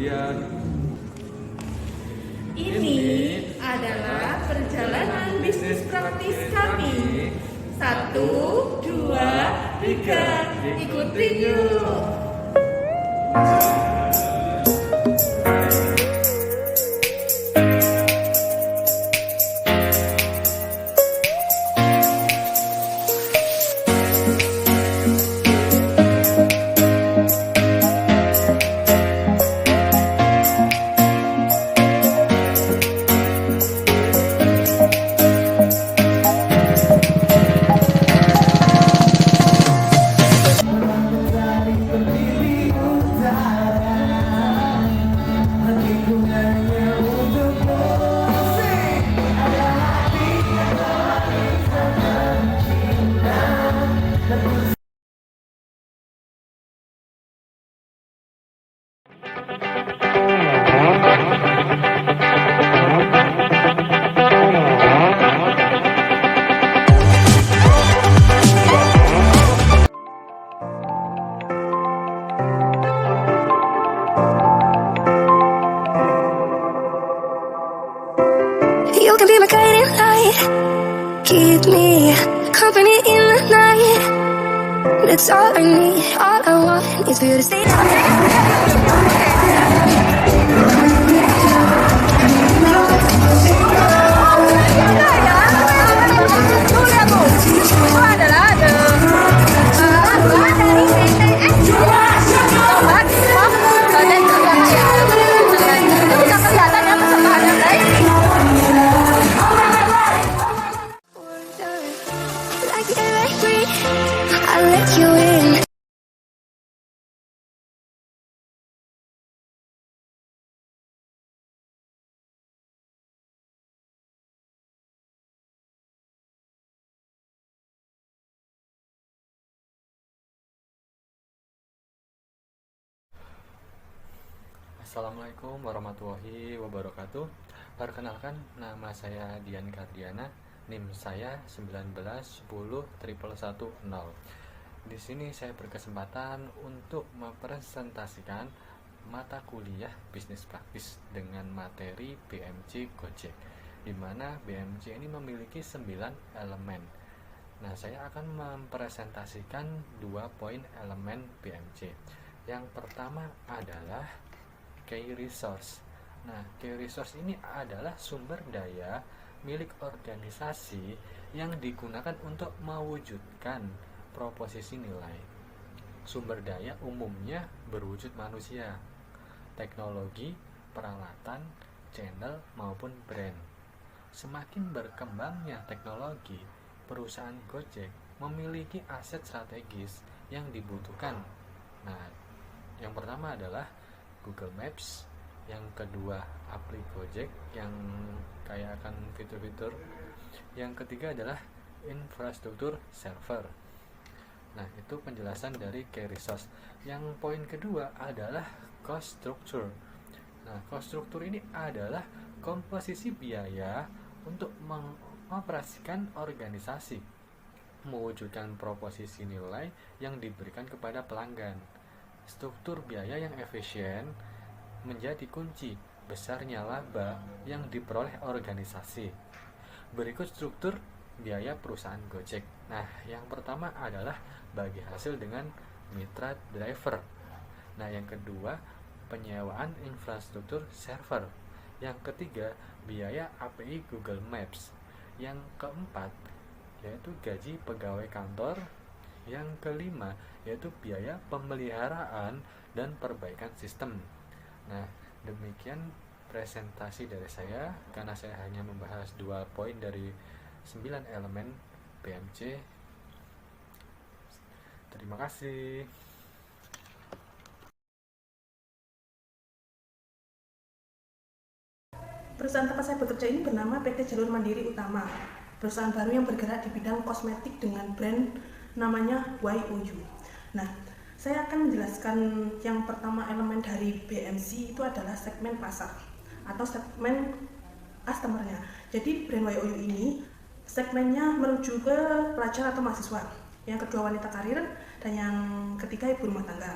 kemudian. Ini adalah perjalanan bisnis praktis kami. 1, 2, 3, ikutin yuk. You can be my guiding light, keep me company in the night. That's all I need, all I want is for you to stay. Like the air I breathe, I let you in. Assalamualaikum warahmatullahi wabarakatuh. Perkenalkan, nama saya Dian Kardiana, NIM saya 19101110. Di sini saya berkesempatan untuk mempresentasikan mata kuliah bisnis praktis dengan materi BMC Gojek, di mana BMC ini memiliki 9 elemen. Nah, saya akan mempresentasikan 2 poin elemen BMC. Yang pertama adalah Key Resource. Nah, Key Resource ini adalah sumber daya milik organisasi yang digunakan untuk mewujudkan proposisi nilai. Sumber daya umumnya berwujud manusia, teknologi, peralatan, channel, maupun brand. Semakin berkembangnya teknologi, perusahaan Gojek memiliki aset strategis yang dibutuhkan. Nah, yang pertama adalah Google Maps, yang kedua aplik Gojek yang kaya akan fitur-fitur, yang ketiga adalah infrastruktur server. Nah, itu penjelasan dari Key Resource. Yang poin kedua adalah cost structure. Nah, cost structure ini adalah komposisi biaya untuk mengoperasikan organisasi, mewujudkan proposisi nilai yang diberikan kepada pelanggan. Struktur biaya yang efisien menjadi kunci besarnya laba yang diperoleh organisasi. Berikut struktur biaya perusahaan Gojek. Nah, yang pertama adalah bagi hasil dengan mitra driver. Nah, yang kedua, penyewaan infrastruktur server. Yang ketiga, biaya API Google Maps. Yang keempat, yaitu gaji pegawai kantor. Yang kelima, yaitu biaya pemeliharaan dan perbaikan sistem. Nah, demikian presentasi dari saya, karena saya hanya membahas 2 poin dari 9 elemen BMC. Terima kasih. Perusahaan tempat saya bekerja ini bernama PT Jalur Mandiri Utama. Perusahaan baru yang bergerak di bidang kosmetik dengan brand namanya YOU. Nah, saya akan menjelaskan yang pertama elemen dari BMC itu adalah segmen pasar atau segmen customer-nya. Jadi brand YOU ini segmennya menuju ke pelajar atau mahasiswa. Yang kedua wanita karir dan yang ketiga ibu rumah tangga.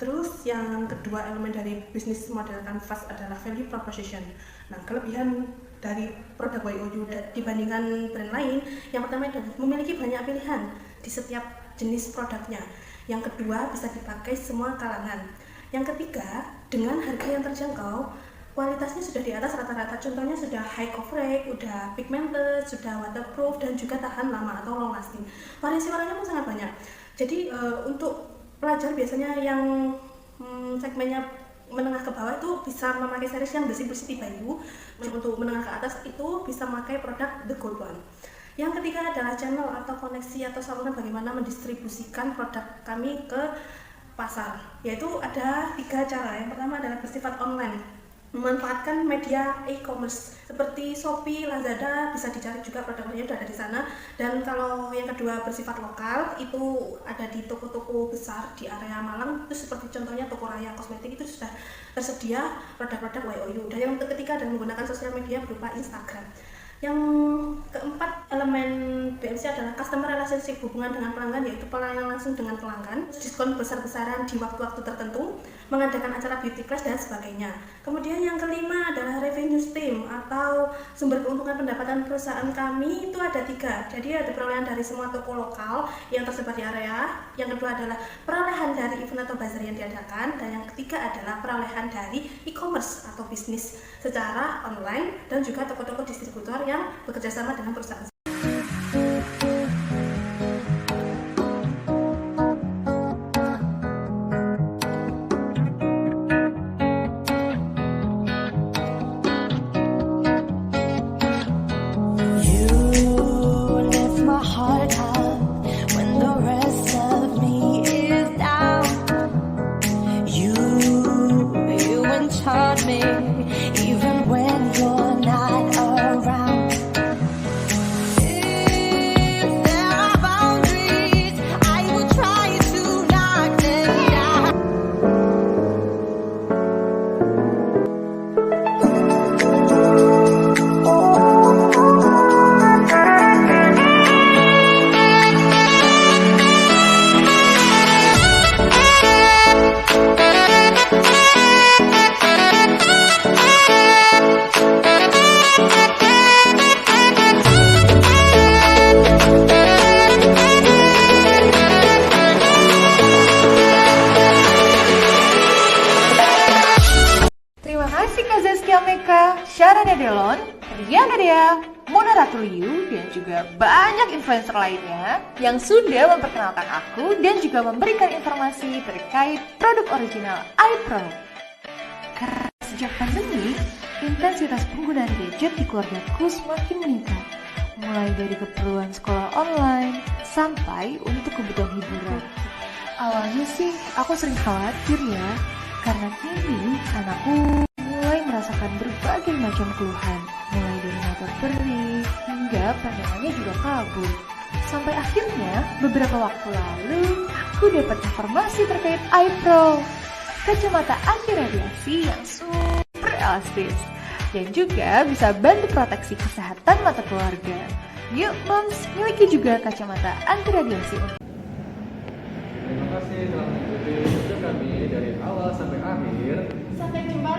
Terus yang kedua elemen dari bisnis model Canvas adalah value proposition. Nah, kelebihan dari produk YOU dibandingkan brand lain, yang pertama adalah memiliki banyak pilihan di setiap jenis produknya. Yang kedua, bisa dipakai semua kalangan. Yang ketiga, dengan harga yang terjangkau, kualitasnya sudah di atas rata-rata. Contohnya sudah high coverage, sudah pigmented, sudah waterproof, dan juga tahan lama atau long lasting. Variasi warnanya pun sangat banyak. Jadi untuk pelajar biasanya yang segmennya menengah ke bawah itu bisa memakai series yang bersih-bersih by You. Untuk menengah ke atas itu bisa memakai produk The Gold One. Yang ketiga adalah channel atau koneksi atau saluran bagaimana mendistribusikan produk kami ke pasar. Yaitu ada 3 cara. Yang pertama adalah bersifat online, memanfaatkan media e-commerce seperti Shopee, Lazada, bisa dicari juga produk-produknya sudah ada di sana. Dan kalau yang kedua bersifat lokal, itu ada di toko-toko besar di area Malang, itu seperti contohnya Toko Raya Kosmetik, itu sudah tersedia produk-produk YOU. Dan yang ketiga adalah menggunakan sosial media berupa Instagram. Yang keempat elemen BMC adalah customer relationship, hubungan dengan pelanggan, yaitu pelayanan langsung dengan pelanggan, diskon besar-besaran di waktu-waktu tertentu, mengadakan acara beauty class dan sebagainya. Kemudian yang kelima adalah revenue stream atau sumber keuntungan pendapatan perusahaan kami, itu ada 3. Jadi ada perolehan dari semua toko lokal yang tersebar di area, yang kedua adalah perolehan dari event atau bazar yang diadakan, dan yang ketiga adalah perolehan dari e-commerce atau bisnis secara online dan juga toko-toko distributor yang bekerja sama dengan perusahaan. Syarana Delon, Riana Dea, Mona Ratuliu, dan juga banyak influencer lainnya yang sudah memperkenalkan aku dan juga memberikan informasi terkait produk original iPro. Karena sejak pandemi, intensitas penggunaan gadget di keluargaku semakin meningkat, mulai dari keperluan sekolah online sampai untuk kebutuhan hiburan. Awalnya sih aku sering khawatir ya, karena kini anakku mulai merasakan berbagai macam keluhan, mulai dari mata perih hingga pandangannya juga kabur. Sampai akhirnya beberapa waktu lalu aku dapat informasi terkait iPro, kacamata anti radiasi yang super elastis dan juga bisa bantu proteksi kesehatan mata keluarga. Yuk moms, miliki juga kacamata anti radiasi. Terima kasih telah mengikuti video kami dari awal sampai akhir. Sampai jumpa